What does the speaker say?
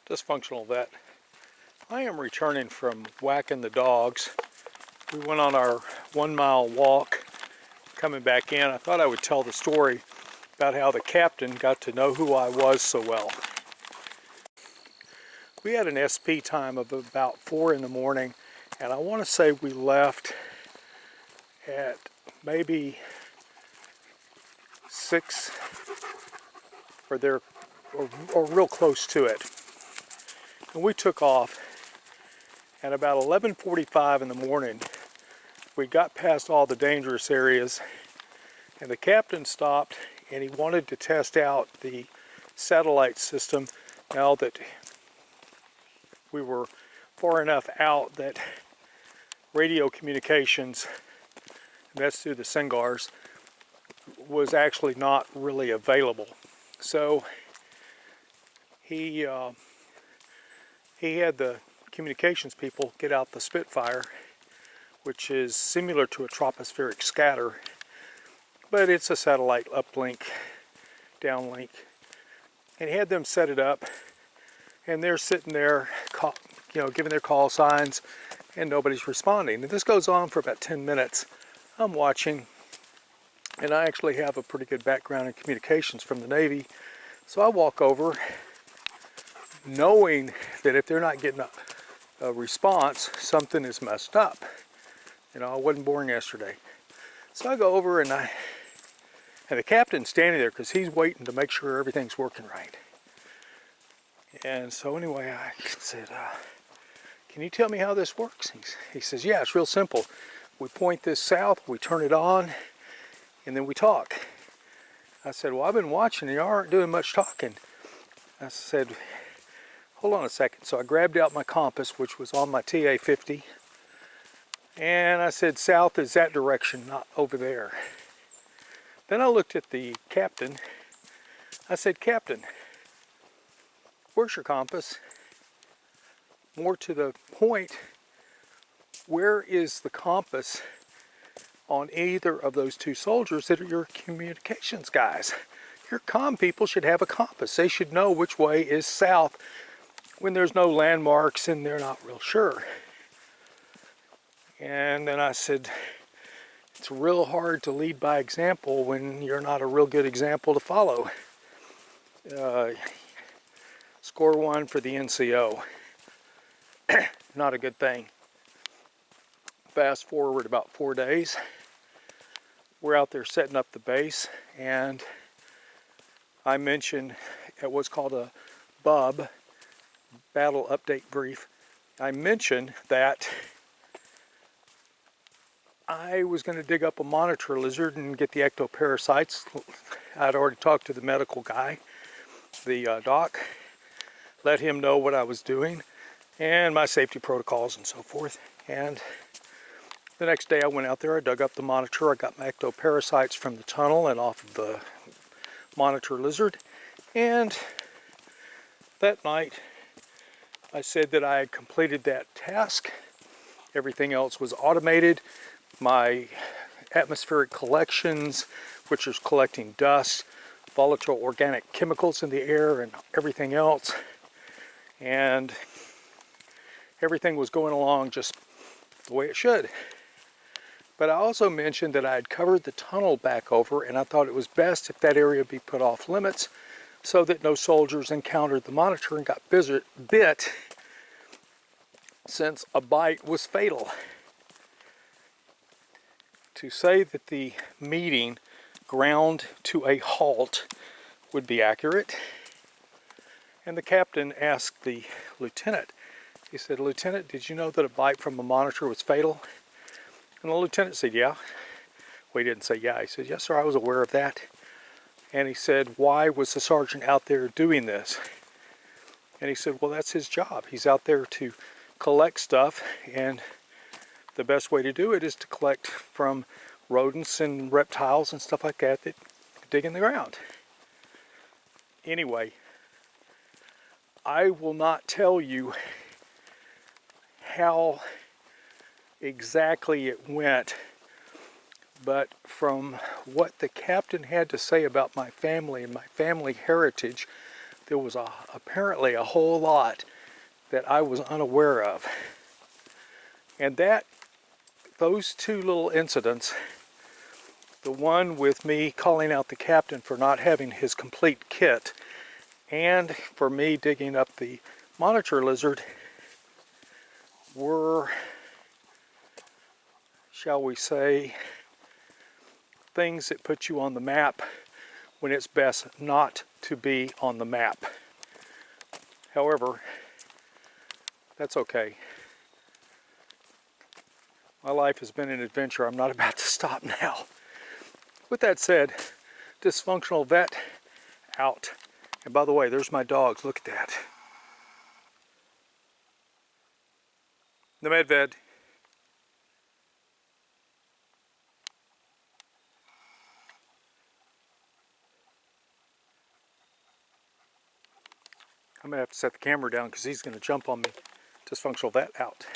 Dysfunctional vet. I am returning from whacking the dogs. We went on our 1 mile walk. Coming back in, I thought I would tell the story about how the captain got to know who I was so well. We had an SP time of about 4 in the morning, and I want to say we left at maybe 6 or real close to it. And we took off, and about 11:45 in the morning, we got past all the dangerous areas, and the captain stopped and he wanted to test out the satellite system now that we were far enough out that radio communications, and that's through the Singars, was actually not really available. So he had the communications people get out the Spitfire, which is similar to a tropospheric scatter, but it's a satellite uplink, downlink, and he had them set it up, and they're sitting there, giving their call signs, and nobody's responding. And this goes on for about 10 minutes. I'm watching, and I actually have a pretty good background in communications from the Navy, so I walk over, knowing that if they're not getting a response, something is messed up. I wasn't born yesterday. So I go over, and the captain's standing there because he's waiting to make sure everything's working right. And so anyway, I said, can you tell me how this works? He says, yeah, it's real simple. We point this south, we turn it on, and then we talk. I said, well, I've been watching, and you aren't doing much talking. I said, hold on a second. So I grabbed out my compass, which was on my TA-50, and I said, south is that direction, not over there. Then I looked at the captain. I said, Captain, where's your compass? More to the point, where is the compass on either of those two soldiers that are your communications guys? Your comm people should have a compass. They should know which way is south when there's no landmarks and they're not real sure. And then I said, it's real hard to lead by example when you're not a real good example to follow. Score 1 for the NCO. Not a good thing. Fast forward about 4 days. We're out there setting up the base, and I mentioned at what's called a BUB, Battle Update Brief. I mentioned that I was going to dig up a monitor lizard and get the ectoparasites. I'd already talked to the medical guy, the doc, let him know what I was doing and my safety protocols and so forth. And the next day I went out there, I dug up the monitor, I got my ectoparasites from the tunnel and off of the monitor lizard. And that night I said that I had completed that task. Everything else was automated. My atmospheric collections, which is collecting dust, volatile organic chemicals in the air and everything else, and everything was going along just the way it should. But I also mentioned that I had covered the tunnel back over, and I thought it was best if that area be put off limits so that no soldiers encountered the monitor and got bit, since a bite was fatal. To say that the meeting ground to a halt would be accurate. And the captain asked the lieutenant, he said, Lieutenant, did you know that a bite from a monitor was fatal? And the lieutenant said, yeah. Well, he didn't say yeah. He said, yes, sir, I was aware of that. And he said, why was the sergeant out there doing this? And he said, well, that's his job. He's out there to collect stuff, and the best way to do it is to collect from rodents and reptiles and stuff like that that dig in the ground. Anyway, I will not tell you how exactly it went, but from what the captain had to say about my family and my family heritage, there was apparently a whole lot that I was unaware of. And those two little incidents, the one with me calling out the captain for not having his complete kit, and for me digging up the monitor lizard, were, shall we say, things that put you on the map when it's best not to be on the map. However, that's okay. My life has been an adventure. I'm not about to stop now. With that said, dysfunctional vet out. And by the way, there's my dogs. Look at that. The med vet. I'm gonna have to set the camera down because he's gonna jump on me. Dysfunctional vet out.